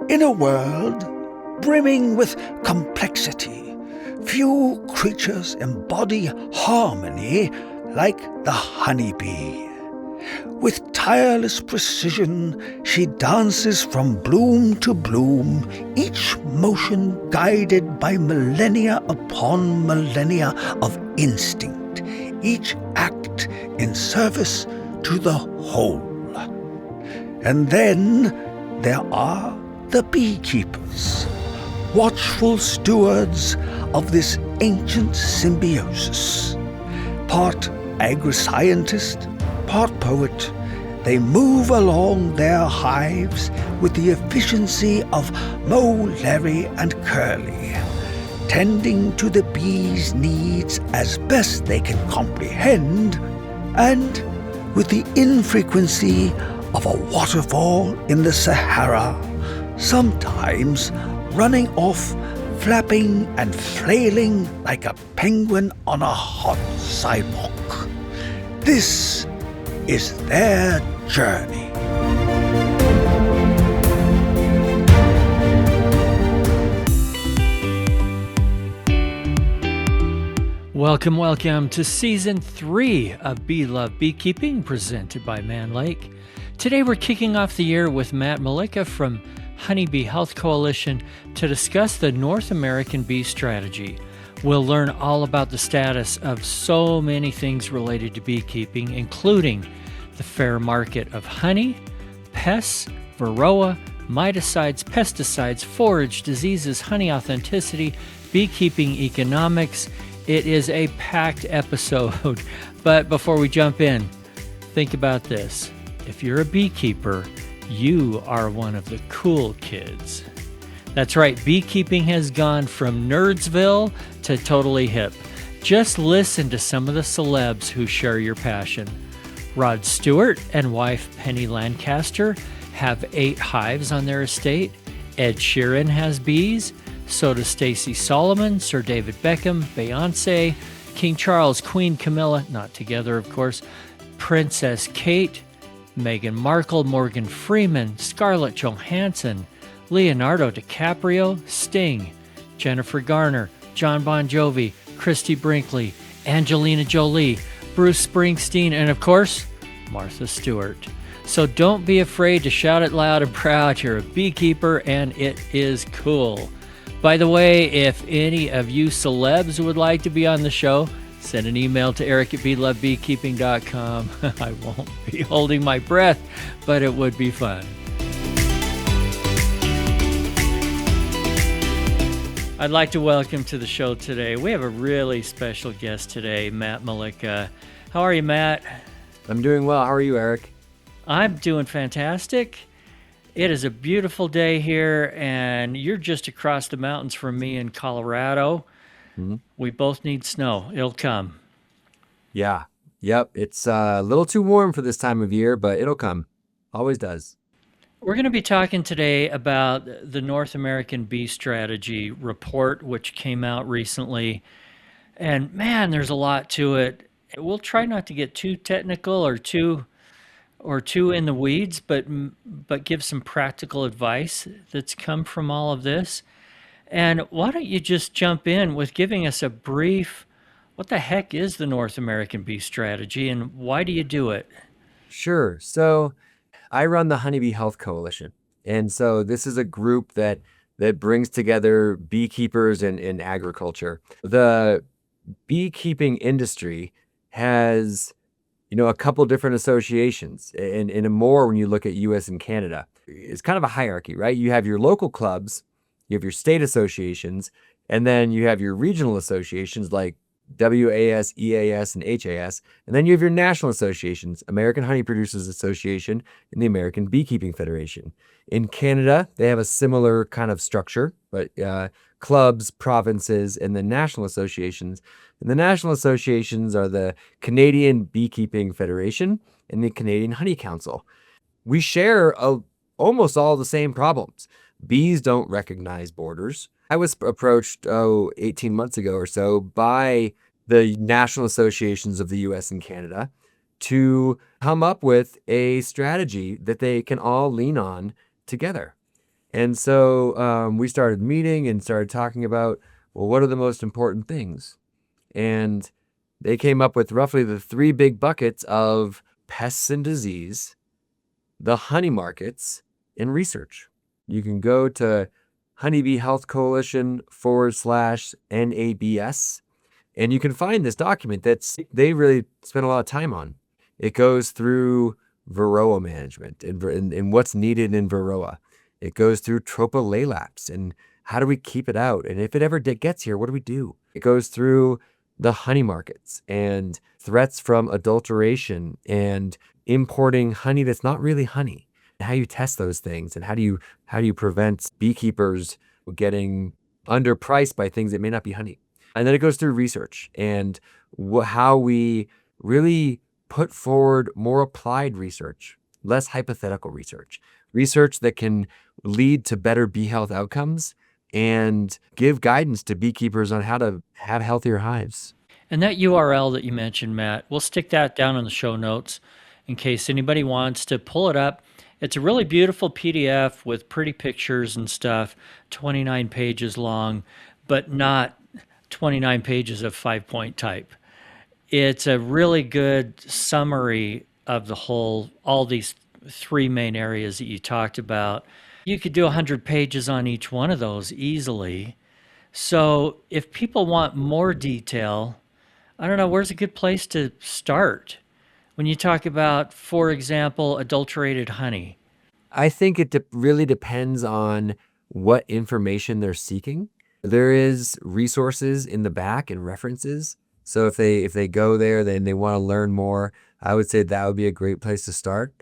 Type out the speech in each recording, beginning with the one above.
In a world brimming with complexity, few creatures embody harmony like the honeybee. With tireless precision, she dances from bloom to bloom, each motion guided by millennia upon millennia of instinct, each act in service to the whole. And then there are the beekeepers, watchful stewards of this ancient symbiosis. Part agri-scientist, part poet, they move along their hives with the efficiency of Mo, Larry, and Curly, tending to the bees' needs as best they can comprehend, and with the infrequency of a waterfall in the Sahara, sometimes running off, flapping and flailing like a penguin on a hot sidewalk. This is their journey. Welcome to Season 3 of Bee Love Beekeeping, presented by Man Lake. Today we're kicking off the year with Matt Mulica from Honeybee Health Coalition to discuss the North American bee strategy. We'll learn all about the status of so many things related to beekeeping, including the fair market of honey, pests, Varroa, miticides, pesticides, forage diseases, honey authenticity, beekeeping economics. It is a packed episode, but before we jump in, think about this. If you're a beekeeper, you are one of the cool kids. That's right, beekeeping has gone from Nerdsville to totally hip. Just listen to some of the celebs who share your passion. Rod Stewart and wife Penny Lancaster have 8 hives on their estate. Ed Sheeran has bees. So does Stacey Solomon, Sir David Beckham, Beyonce, King Charles, Queen Camilla, not together of course, Princess Kate, Meghan Markle, Morgan Freeman, Scarlett Johansson, Leonardo DiCaprio, Sting, Jennifer Garner, John Bon Jovi, Christy Brinkley, Angelina Jolie, Bruce Springsteen, and of course, Martha Stewart. So don't be afraid to shout it loud and proud. You're a beekeeper and it is cool. By the way, if any of you celebs would like to be on the show, send an email to eric@beelovebeekeeping.com. I won't be holding my breath, but it would be fun. I'd like to welcome to the show today. We have a really special guest today, Matt Mulica. How are you, Matt? I'm doing well. How are you, Eric? I'm doing fantastic. It is a beautiful day here, and you're just across the mountains from me in Colorado. Mm-hmm. We both need snow. It'll come. Yeah. Yep. It's a little too warm for this time of year, but it'll come. Always does. We're going to be talking today about the North American Bee Strategy report, which came out recently. And man, there's a lot to it. We'll try not to get too technical or too in the weeds, but give some practical advice that's come from all of this. And why don't you just jump in with giving us a brief, what the heck is the North American Bee Strategy and why do you do it? Sure. So I run the Honeybee Health Coalition. And so this is a group that brings together beekeepers and agriculture. The beekeeping industry has a couple different associations, and more when you look at U.S. and Canada. It's kind of a hierarchy, right? You have your local clubs, you have your state associations, and then you have your regional associations like WAS, EAS, and HAS, and then you have your national associations, American Honey Producers Association and the American Beekeeping Federation. In Canada, they have a similar kind of structure, but clubs, provinces, and the national associations. And the national associations are the Canadian Beekeeping Federation and the Canadian Honey Council. We share almost all the same problems. Bees don't recognize borders. I was approached 18 months ago or so by the national associations of the US and Canada to come up with a strategy that they can all lean on together. And so we started meeting and started talking about, well, what are the most important things? And they came up with roughly the three big buckets of pests and disease, the honey markets, and research. You can go to Honeybee Health Coalition /NABS, and you can find this document they really spent a lot of time on. It goes through Varroa management and what's needed in Varroa. It goes through Tropilaelaps and how do we keep it out? And if it ever gets here, what do we do? It goes through the honey markets and threats from adulteration and importing honey that's not really honey. How you test those things and how do you prevent beekeepers getting underpriced by things that may not be honey. And then it goes through research and how we really put forward more applied research, less hypothetical research that can lead to better bee health outcomes and give guidance to beekeepers on how to have healthier hives. And that URL that you mentioned, Matt, we'll stick that down in the show notes in case anybody wants to pull it up. It's a really beautiful PDF with pretty pictures and stuff, 29 pages long, but not 29 pages of 5-point type. It's a really good summary of all these three main areas that you talked about. You could do 100 pages on each one of those easily. So if people want more detail, I don't know, where's a good place to start? When you talk about, for example, adulterated honey. I think it really depends on what information they're seeking. There is resources in the back and references. So if they go there, then they want to learn more, I would say that would be a great place to start.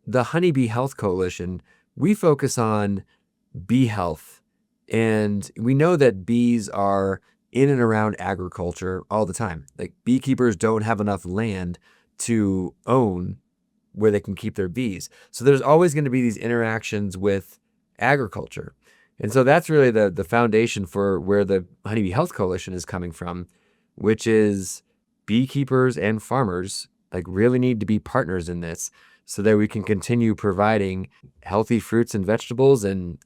The Honeybee Health Coalition, we focus on bee health. And we know that bees are in and around agriculture all the time. Like beekeepers don't have enough land to own where they can keep their bees. So there's always going to be these interactions with agriculture. And so that's really the foundation for where the Honeybee Health Coalition is coming from, which is beekeepers and farmers like really need to be partners in this so that we can continue providing healthy fruits and vegetables and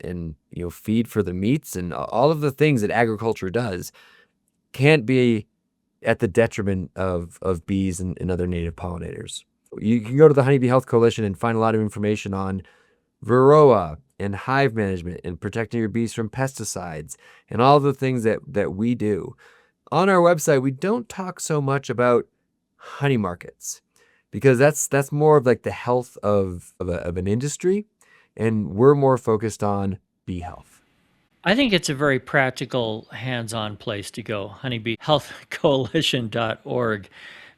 feed for the meats and all of the things that agriculture does can't be at the detriment of bees and other native pollinators. You can go to the Honeybee Health Coalition and find a lot of information on Varroa and hive management and protecting your bees from pesticides and all the things that we do. On our website, we don't talk so much about honey markets because that's more of like the health of an industry, and we're more focused on bee health. I think it's a very practical, hands-on place to go, honeybeehealthcoalition.org,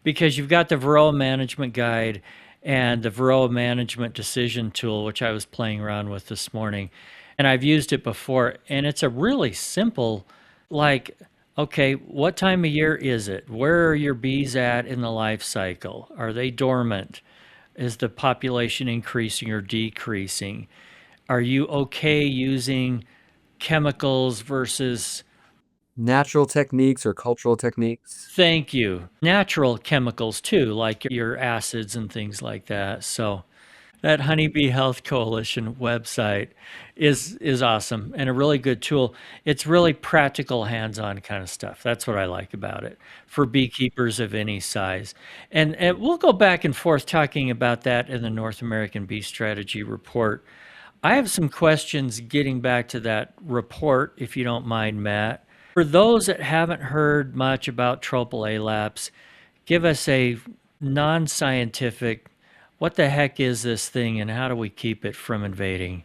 because you've got the Varroa management guide and the Varroa management decision tool, which I was playing around with this morning. And I've used it before, and it's a really simple, like, okay, what time of year is it? Where are your bees at in the life cycle? Are they dormant? Is the population increasing or decreasing? Are you okay using chemicals versus natural techniques or cultural techniques? Thank you. Natural chemicals too, like your acids and things like that. So that Honeybee Health Coalition website is awesome and a really good tool. It's really practical, hands-on kind of stuff. That's what I like about it for beekeepers of any size. And we'll go back and forth talking about that in the North American Bee Strategy Report. I have some questions getting back to that report, if you don't mind, Matt. For those that haven't heard much about Tropilaelaps, give us a non-scientific, what the heck is this thing and how do we keep it from invading?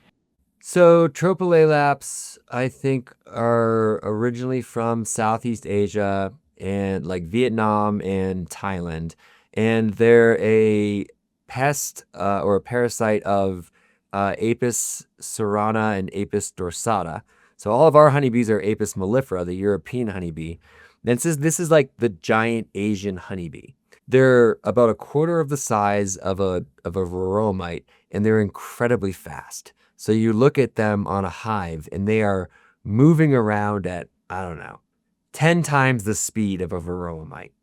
So Tropilaelaps, I think, are originally from Southeast Asia and like Vietnam and Thailand. And they're a pest or a parasite of Apis cerana and Apis dorsata. So all of our honeybees are Apis mellifera, the European honeybee. And this is like the giant Asian honeybee. They're about a quarter of the size of a Varroa mite, and they're incredibly fast. So you look at them on a hive, and they are moving around at, 10 times the speed of a Varroa mite.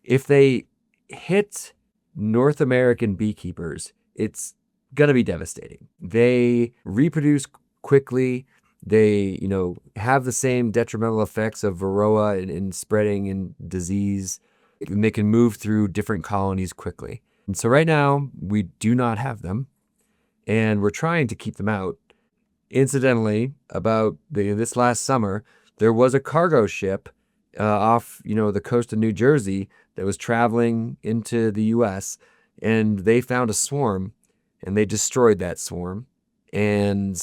If they hit North American beekeepers, it's going to be devastating. They reproduce quickly. They, have the same detrimental effects of Varroa in spreading and disease. And they can move through different colonies quickly. And so right now, we do not have them, and we're trying to keep them out. Incidentally, about this last summer, there was a cargo ship off, the coast of New Jersey that was traveling into the U.S., and they found a swarm, and they destroyed that swarm. And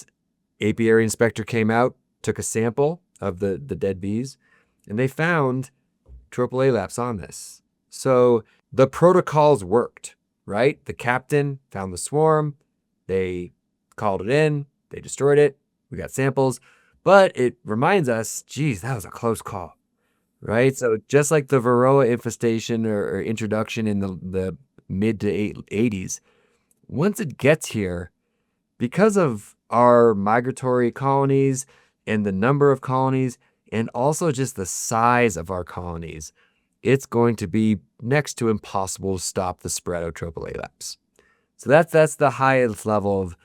apiary inspector came out, took a sample of the dead bees, and they found Tropilaelaps on this. So the protocols worked, right? The captain found the swarm, they called it in, they destroyed it, we got samples, but it reminds us, geez, that was a close call, right? So just like the Varroa infestation or introduction in the mid to 80s, once it gets here, because of our migratory colonies and the number of colonies and also just the size of our colonies, it's going to be next to impossible to stop the spread of Tropilaelaps. So that's the highest level of,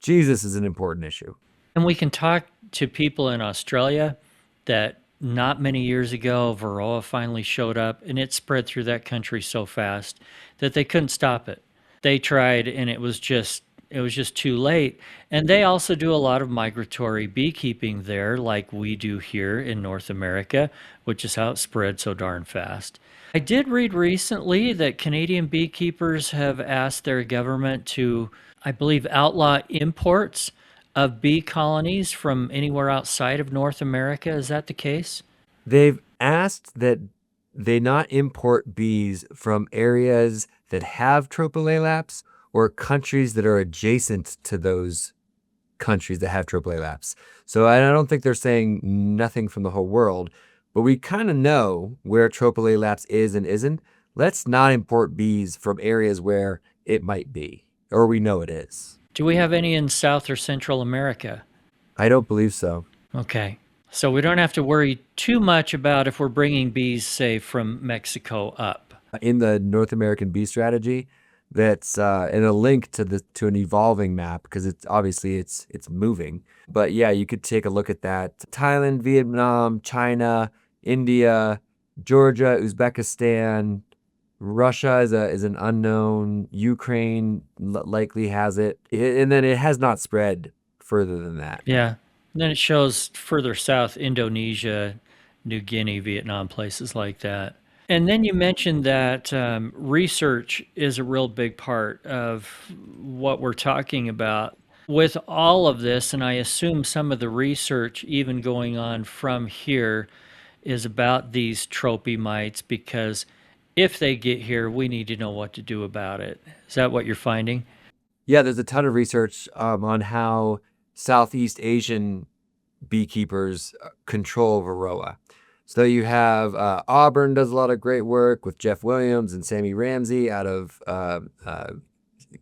Jesus is an important issue. And we can talk to people in Australia that not many years ago, Varroa finally showed up, and it spread through that country so fast that they couldn't stop it. They tried, and it was just too late. And they also do a lot of migratory beekeeping there, like we do here in North America, which is how it spread so darn fast. I did read recently that Canadian beekeepers have asked their government to, I believe, outlaw imports of bee colonies from anywhere outside of North America. Is that the case? They've asked that they not import bees from areas that have Tropilaelaps or countries that are adjacent to those countries that have Tropilaelaps. So I don't think they're saying nothing from the whole world, but we kind of know where Tropilaelaps is and isn't. Let's not import bees from areas where it might be, or we know it is. Do we have any in South or Central America? I don't believe so. Okay. So we don't have to worry too much about if we're bringing bees, say, from Mexico up. In the North American bee strategy, that's in a link to an evolving map, because it's obviously it's moving. But yeah, you could take a look at that. Thailand, Vietnam, China, India, Georgia, Uzbekistan, Russia is an unknown. Ukraine likely has it, and then it has not spread further than that. Yeah. And then it shows further south, Indonesia, New Guinea, Vietnam, places like that. And then you mentioned that research is a real big part of what we're talking about. With all of this, and I assume some of the research even going on from here is about these tropy mites, because if they get here, we need to know what to do about it. Is that what you're finding? Yeah, there's a ton of research on how Southeast Asian beekeepers control Varroa. So you have Auburn does a lot of great work with Jeff Williams and Sammy Ramsey out of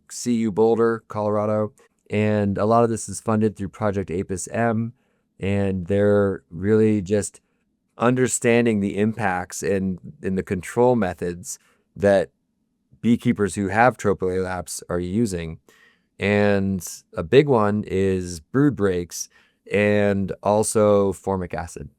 CU Boulder, Colorado. And a lot of this is funded through Project Apis M. And they're really just understanding the impacts and the control methods that beekeepers who have Tropilaelaps are using. And a big one is brood breaks and also formic acid.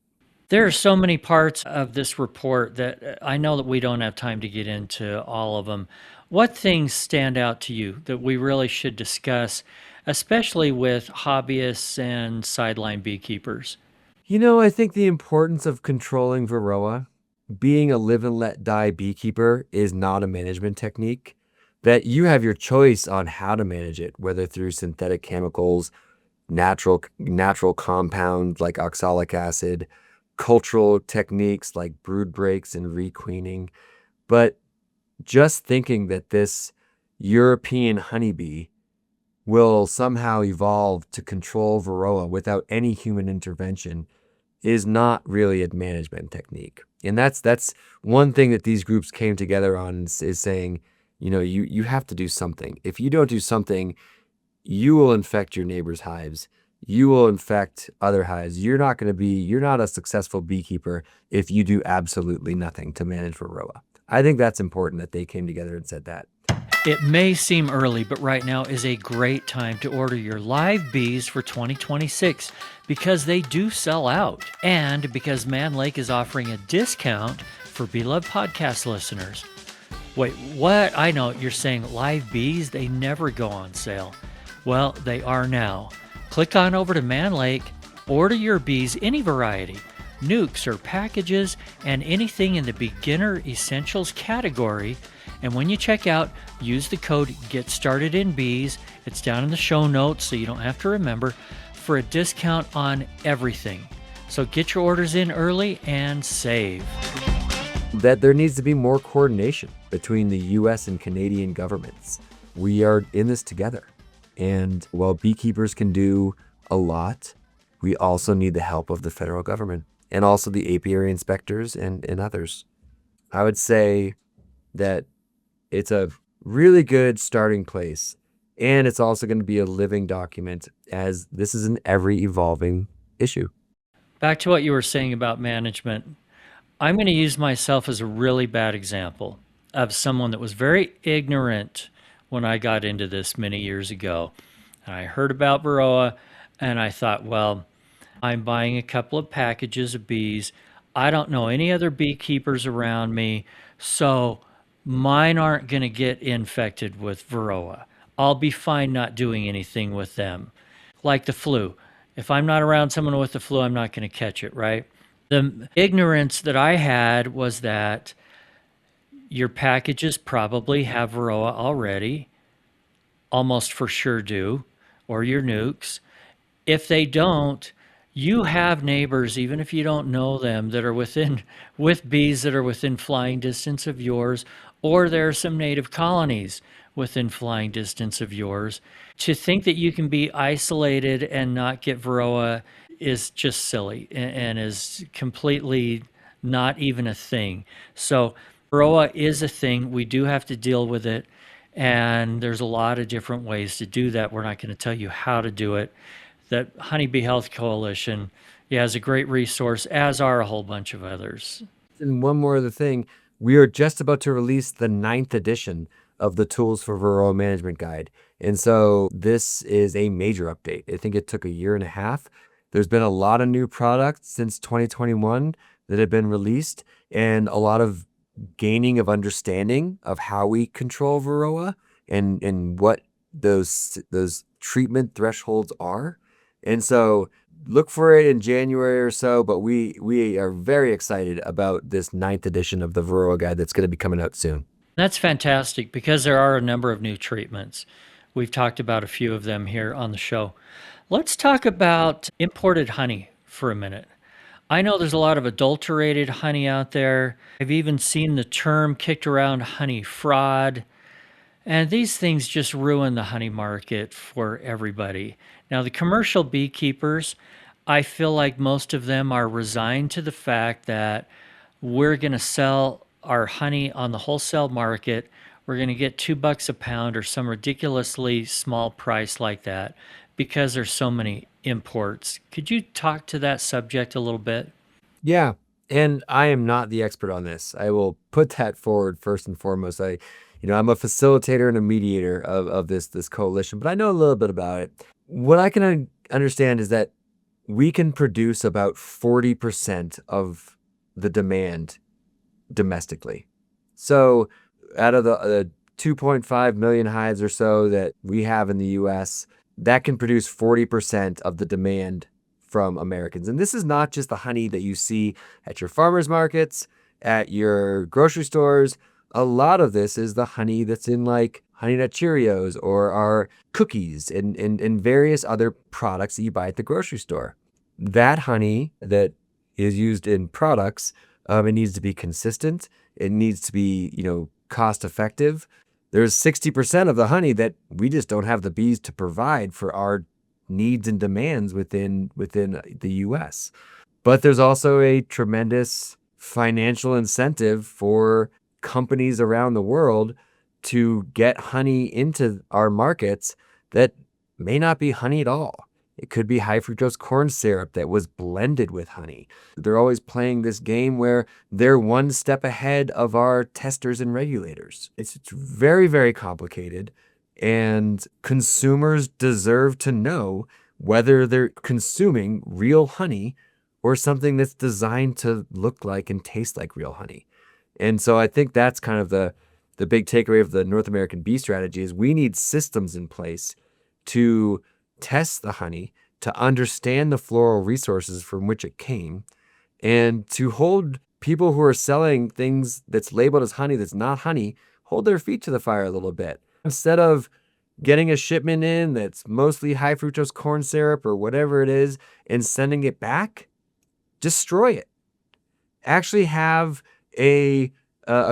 There are so many parts of this report that I know that we don't have time to get into all of them. What things stand out to you that we really should discuss, especially with hobbyists and sideline beekeepers? I think the importance of controlling Varroa, being a live and let die beekeeper, is not a management technique. That you have your choice on how to manage it, whether through synthetic chemicals, natural compounds like oxalic acid, cultural techniques like brood breaks and requeening. But just thinking that this European honeybee will somehow evolve to control Varroa without any human intervention is not really a management technique. And that's one thing that these groups came together on, is saying, you have to do something. If you don't do something, you will infect your neighbor's hives. You will infect other hives. You're not a successful beekeeper if you do absolutely nothing to manage Varroa. I think that's important that they came together and said that. It may seem early, but right now is a great time to order your live bees for 2026 because they do sell out and because Man Lake is offering a discount for Beloved podcast listeners. Wait, what? I know you're saying live bees, they never go on sale. Well, they are now. Click on over to Man Lake, order your bees any variety, nukes or packages, and anything in the beginner essentials category. And when you check out, use the code Get Started in Bees. It's down in the show notes so you don't have to remember for a discount on everything. So get your orders in early and save. That there needs to be more coordination between the US and Canadian governments. We are in this together. And while beekeepers can do a lot, we also need the help of the federal government and also the apiary inspectors and others. I would say that it's a really good starting place, and it's also going to be a living document as this is an ever evolving issue. Back to what you were saying about management, I'm going to use myself as a really bad example of someone that was very ignorant when I got into this many years ago. And I heard about Varroa, and I thought, well, I'm buying a couple of packages of bees. I don't know any other beekeepers around me, so mine aren't going to get infected with Varroa. I'll be fine not doing anything with them. Like the flu. If I'm not around someone with the flu, I'm not going to catch it, right? The ignorance that I had was that your packages probably have Varroa already, almost for sure do, or your nukes. If they don't, you have neighbors, even if you don't know them, that are with bees that are within flying distance of yours, or there are some native colonies within flying distance of yours. To think that you can be isolated and not get Varroa is just silly and is completely not even a thing. So Varroa is a thing. We do have to deal with it. And there's a lot of different ways to do that. We're not going to tell you how to do it. That Honeybee Health Coalition, is a great resource, as are a whole bunch of others. And one more other thing, we are just about to release the 9th edition of the Tools for Varroa Management Guide. And so this is a major update. I think it took a year and a half. There's been a lot of new products since 2021 that have been released, and a lot of gaining of understanding of how we control Varroa and what those treatment thresholds are. And so look for it in January or so, but we are very excited about this 9th edition of the Varroa Guide that's going to be coming out soon. That's fantastic because there are a number of new treatments. We've talked about a few of them here on the show. Let's talk about imported honey for a minute. I know there's a lot of adulterated honey out there. I've even seen the term kicked around, honey fraud. And these things just ruin the honey market for everybody. Now, the commercial beekeepers, I feel like most of them are resigned to the fact that we're going to sell our honey on the wholesale market. We're going to get $2 a pound or some ridiculously small price like that because there's so many imports. Could you talk to that subject a little bit? Yeah, and I am not the expert on this. I will put that forward first and foremost. I'm a facilitator and a mediator of this coalition, but I know a little bit about it. What I can understand is that we can produce about 40% of the demand domestically. So out of the 2.5 million hives or so that we have in the US, that can produce 40% of the demand from Americans. And this is not just the honey that you see at your farmers markets, at your grocery stores. A lot of this is the honey that's in like Honey Nut Cheerios or our cookies and various other products that you buy at the grocery store. That honey that is used in products, it needs to be consistent. It needs to be, cost effective. There's 60% of the honey that we just don't have the bees to provide for our needs and demands within the US. But there's also a tremendous financial incentive for companies around the world to get honey into our markets that may not be honey at all. It could be high fructose corn syrup that was blended with honey. They're always playing this game where they're one step ahead of our testers and regulators. It's very, very complicated, and consumers deserve to know whether they're consuming real honey or something that's designed to look like and taste like real honey. And so I think that's kind of the big takeaway of the North American bee strategy is we need systems in place to test the honey, to understand the floral resources from which it came, and to hold people who are selling things that's labeled as honey that's not honey, hold their feet to the fire a little bit. Instead of getting a shipment in that's mostly high fructose corn syrup or whatever it is and sending it back, destroy it. Actually have a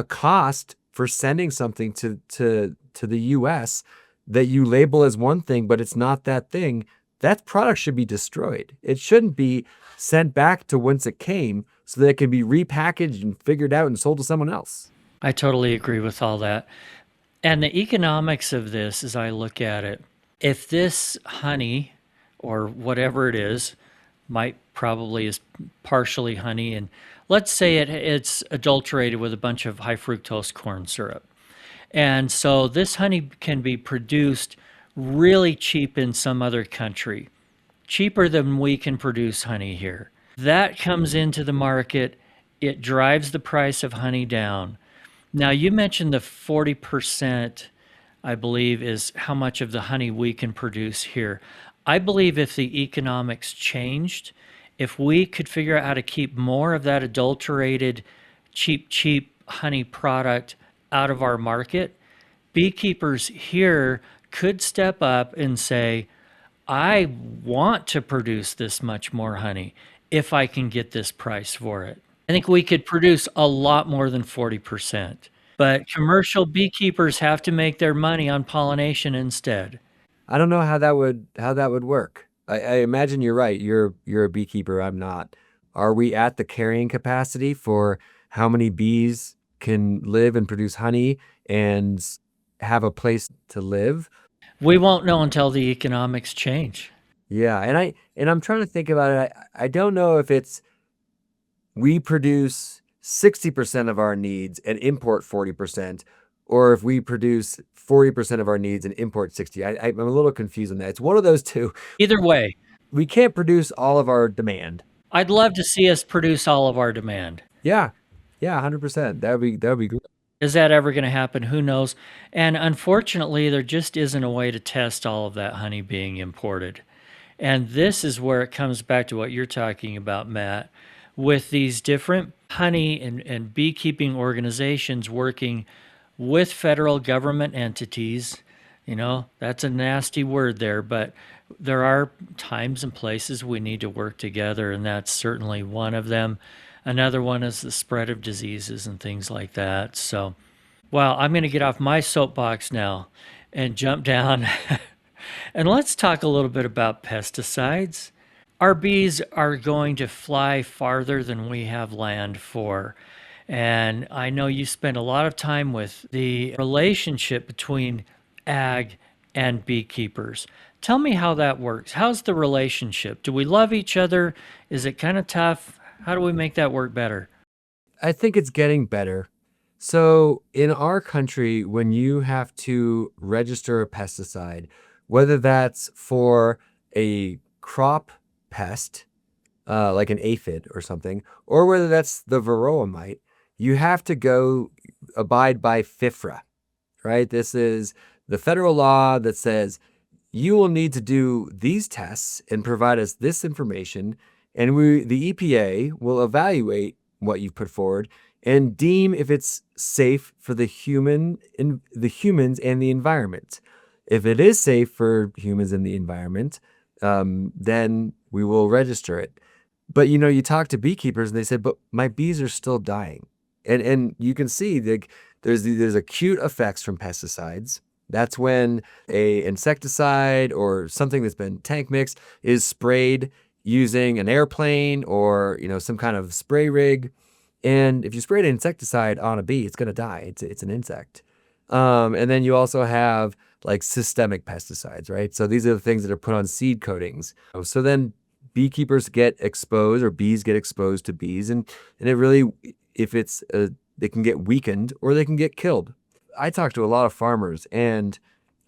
cost for sending something to the US that you label as one thing, but it's not that thing. That product should be destroyed. It shouldn't be sent back to whence it came so that it can be repackaged and figured out and sold to someone else. I totally agree with all that. And the economics of this, as I look at it, if this honey or whatever it is, probably is partially honey, and let's say it's adulterated with a bunch of high fructose corn syrup. And so this honey can be produced really cheap in some other country, cheaper than we can produce honey here. That comes into the market. It drives the price of honey down. Now, you mentioned the 40%, I believe, is how much of the honey we can produce here. I believe if the economics changed, if we could figure out how to keep more of that adulterated, cheap honey product out of our market, beekeepers here could step up and say, I want to produce this much more honey if I can get this price for it. I think we could produce a lot more than 40%. But commercial beekeepers have to make their money on pollination instead. I don't know how that would work. I imagine you're right. You're a beekeeper. I'm not. Are we at the carrying capacity for how many bees can live and produce honey and have a place to live? We won't know until the economics change. Yeah, and I'm trying to think about it. I don't know if it's we produce 60% of our needs and import 40%, or if we produce 40% of our needs and import 60. I'm a little confused on that. It's one of those two. Either way, We can't produce all of our demand. I'd love to see us produce all of our demand. Yeah, 100%. That would be great. Is that ever going to happen? Who knows? And unfortunately, there just isn't a way to test all of that honey being imported. And this is where it comes back to what you're talking about, Matt, with these different honey and beekeeping organizations working with federal government entities. You know, that's a nasty word there, but there are times and places we need to work together, and that's certainly one of them. Another one is the spread of diseases and things like that. So, well, I'm going to get off my soapbox now and jump down. And let's talk a little bit about pesticides. Our bees are going to fly farther than we have land for. And I know you spend a lot of time with the relationship between ag and beekeepers. Tell me how that works. How's the relationship? Do we love each other? Is it kind of tough? How do we make that work better? I think it's getting better. So in our country, when you have to register a pesticide, whether that's for a crop pest, like an aphid or something, or whether that's the Varroa mite, you have to go abide by FIFRA, right? This is the federal law that says you will need to do these tests and provide us this information, and the EPA will evaluate what you've put forward and deem if it's safe for the humans and the environment. If it is safe for humans and the environment, then we will register it. But you talk to beekeepers and they said, but my bees are still dying. And you can see there's acute effects from pesticides. That's when a insecticide or something that's been tank mixed is sprayed using an airplane or some kind of spray rig. And if you spray an insecticide on a bee, it's going to die. It's an insect. And then you also have like systemic pesticides, right? So these are the things that are put on seed coatings. So then beekeepers get exposed, or bees get exposed to bees, and it really, if it's they can get weakened or they can get killed. I talk to a lot of farmers, and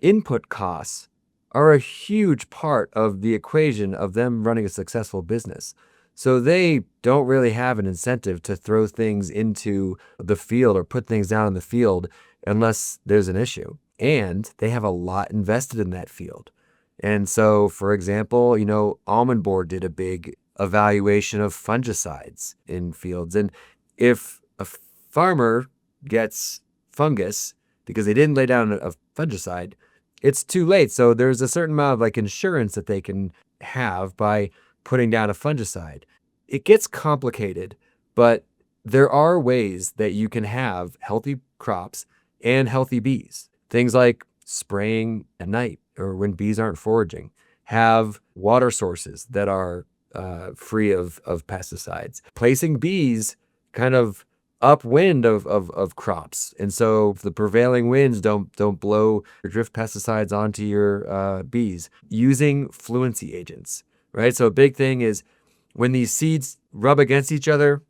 input costs are a huge part of the equation of them running a successful business. So they don't really have an incentive to throw things into the field or put things down in the field unless there's an issue. And they have a lot invested in that field. And so, for example, Almond Board did a big evaluation of fungicides in fields. And if a farmer gets fungus because they didn't lay down a fungicide, it's too late. So there's a certain amount of like insurance that they can have by putting down a fungicide. It gets complicated, but there are ways that you can have healthy crops and healthy bees. Things like spraying at night or when bees aren't foraging, have water sources that are free of pesticides, placing bees kind of upwind of crops. And so the prevailing winds don't blow or drift pesticides onto your bees, using fluency agents, right? So a big thing is when these seeds rub against each other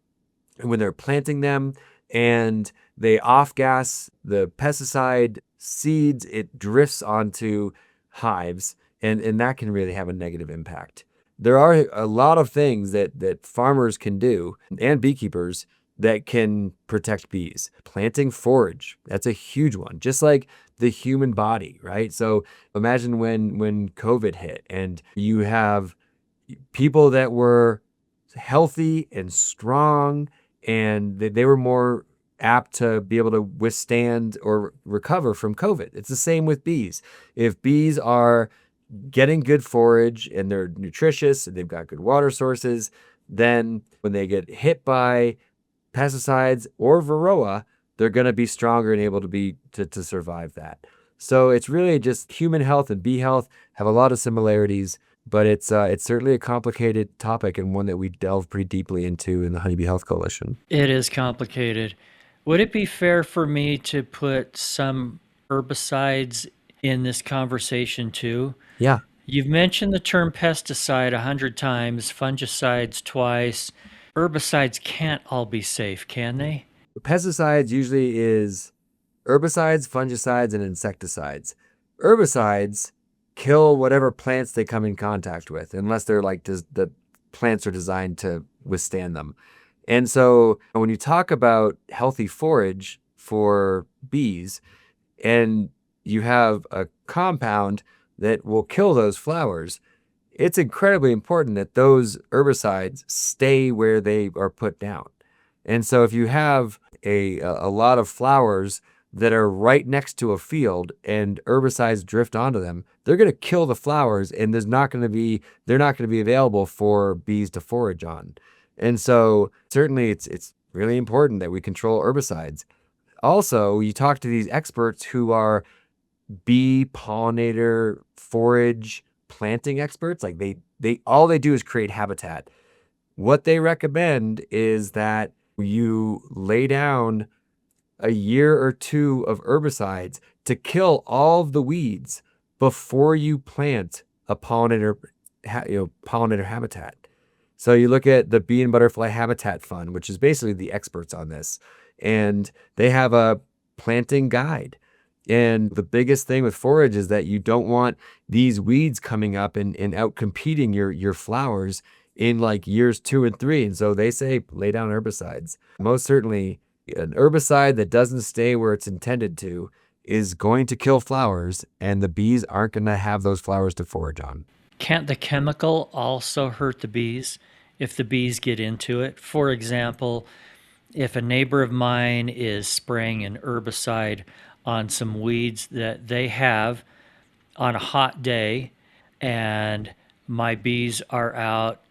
and when they're planting them and they off-gas the pesticide seeds, it drifts onto hives, and that can really have a negative impact. There are a lot of things that farmers can do, and beekeepers, that can protect bees. Planting forage, that's a huge one, just like the human body, right? So imagine when COVID hit and you have people that were healthy and strong, and they were more apt to be able to withstand or recover from COVID. It's the same with bees. If bees are getting good forage and they're nutritious and they've got good water sources, then when they get hit by pesticides or Varroa, they're going to be stronger and able to survive that. So it's really just human health and bee health have a lot of similarities, but it's certainly a complicated topic and one that we delve pretty deeply into in the Honeybee Health Coalition. It is complicated. Would it be fair for me to put some herbicides in this conversation too? Yeah. You've mentioned the term pesticide 100 times, fungicides twice. Herbicides can't all be safe, can they? Pesticides usually is herbicides, fungicides, and insecticides. Herbicides kill whatever plants they come in contact with, unless they're like the plants are designed to withstand them. And so when you talk about healthy forage for bees and you have a compound that will kill those flowers, it's incredibly important that those herbicides stay where they are put down. And so if you have a lot of flowers that are right next to a field and herbicides drift onto them, they're going to kill the flowers, and they're not going to be available for bees to forage on. And so certainly it's really important that we control herbicides. Also, you talk to these experts who are bee pollinator forage planting experts, like they all they do is create habitat. What they recommend is that you lay down a year or two of herbicides to kill all of the weeds before you plant a pollinator habitat. So you look at the Bee and Butterfly Habitat Fund, which is basically the experts on this, and they have a planting guide. And the biggest thing with forage is that you don't want these weeds coming up and out competing your flowers in like years 2 and 3. And so they say lay down herbicides. Most certainly, an herbicide that doesn't stay where it's intended to is going to kill flowers, and the bees aren't going to have those flowers to forage on. Can't the chemical also hurt the bees if the bees get into it? For example, if a neighbor of mine is spraying an herbicide on some weeds that they have on a hot day, and my bees are out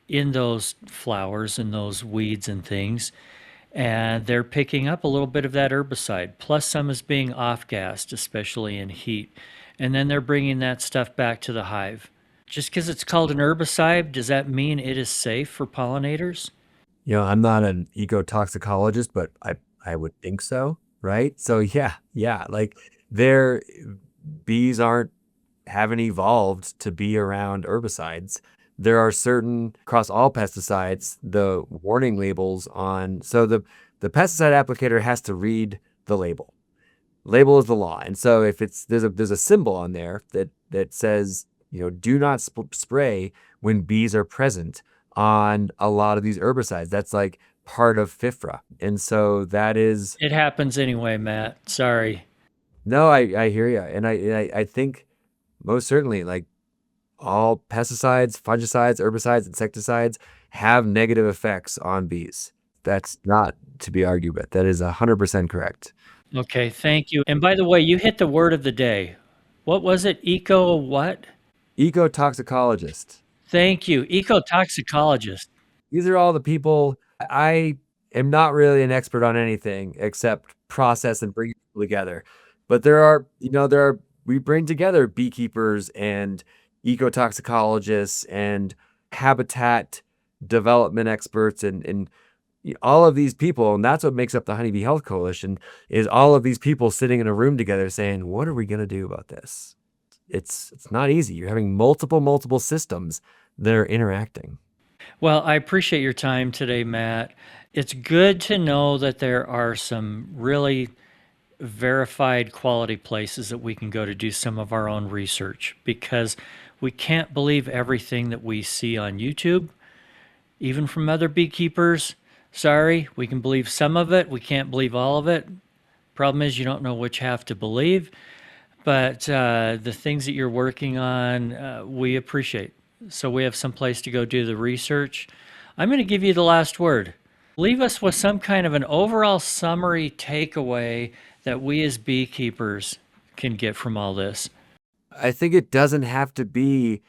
in those flowers and those weeds and things, and they're picking up a little bit of that herbicide, plus some is being off-gassed, especially in heat, and then they're bringing that stuff back to the hive. Just because it's called an herbicide, does that mean it is safe for pollinators? I'm not an ecotoxicologist, but I would think so, right? So yeah, like bees haven't evolved to be around herbicides. There are certain, across all pesticides, the warning labels on, so the pesticide applicator has to read the label. Label is the law. And so if there's a symbol on there that says, do not spray when bees are present on a lot of these herbicides. That's like part of FIFRA. And so that is... It happens anyway, Matt. Sorry. No, I hear you. And I think most certainly, like, all pesticides, fungicides, herbicides, insecticides have negative effects on bees. That's not to be argued with. That is 100% correct. Okay, thank you. And by the way, you hit the word of the day. What was it? What? Ecotoxicologist. Thank you. Ecotoxicologist. These are all the people. I am not really an expert on anything except process and bring people together. But we bring together beekeepers and ecotoxicologists and habitat development experts and all of these people. And that's what makes up the Honeybee Health Coalition, is all of these people sitting in a room together saying, what are we going to do about this? It's not easy. You're having multiple systems that are interacting. Well, I appreciate your time today, Matt. It's good to know that there are some really verified quality places that we can go to do some of our own research, because we can't believe everything that we see on YouTube, even from other beekeepers. Sorry, we can believe some of it. We can't believe all of it. Problem is, you don't know which half to believe. But the things that you're working on, we appreciate. So we have some place to go do the research. I'm going to give you the last word. Leave us with some kind of an overall summary takeaway that we as beekeepers can get from all this. I think it doesn't have to be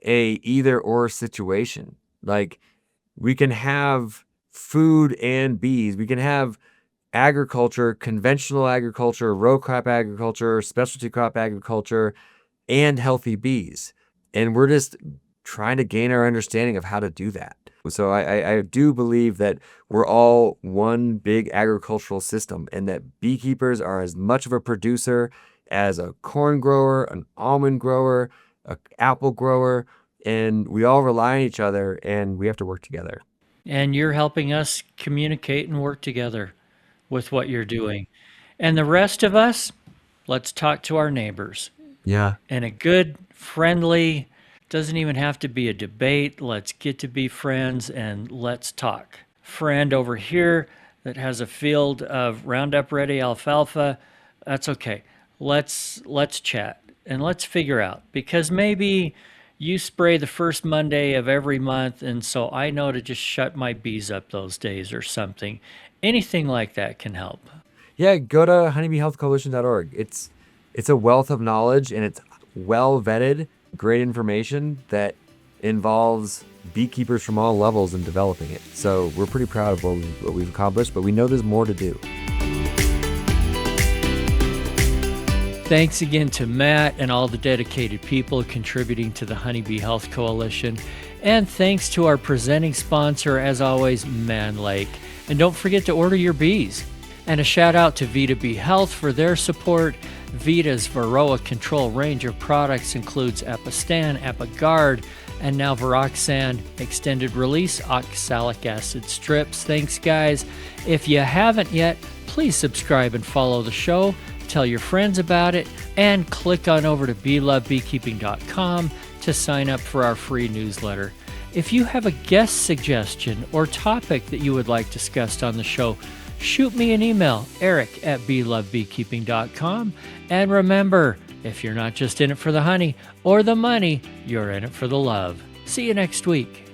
a either or situation. Like, we can have food and bees. We can have agriculture, conventional agriculture, row crop agriculture, specialty crop agriculture, and healthy bees. And we're just trying to gain our understanding of how to do that. So I do believe that we're all one big agricultural system, and that beekeepers are as much of a producer as a corn grower, an almond grower, an apple grower, and we all rely on each other, and we have to work together. And you're helping us communicate and work together with what you're doing. And the rest of us, let's talk to our neighbors. Yeah. And a good, friendly, doesn't even have to be a debate. Let's get to be friends and let's talk. Friend over here that has a field of Roundup Ready alfalfa, that's okay. Let's chat and let's figure out, because maybe you spray the first Monday of every month, and so I know to just shut my bees up those days or something. Anything like that can help. Yeah, go to honeybeehealthcoalition.org. It's a wealth of knowledge, and it's well vetted, great information that involves beekeepers from all levels in developing it. So we're pretty proud of what we've accomplished, but we know there's more to do. Thanks again to Matt and all the dedicated people contributing to the Honeybee Health Coalition. And thanks to our presenting sponsor, as always, Man Lake. And don't forget to order your bees. And a shout out to Vita Bee Health for their support. Vita's Varroa control range of products includes Epistan, Epiguard, and now Varoxan extended release oxalic acid strips. Thanks, guys. If you haven't yet, please subscribe and follow the show. Tell your friends about it, and click on over to belovebeekeeping.com to sign up for our free newsletter. If you have a guest suggestion or topic that you would like discussed on the show, shoot me an email, eric@belovebeekeeping.com. And remember, if you're not just in it for the honey or the money, you're in it for the love. See you next week.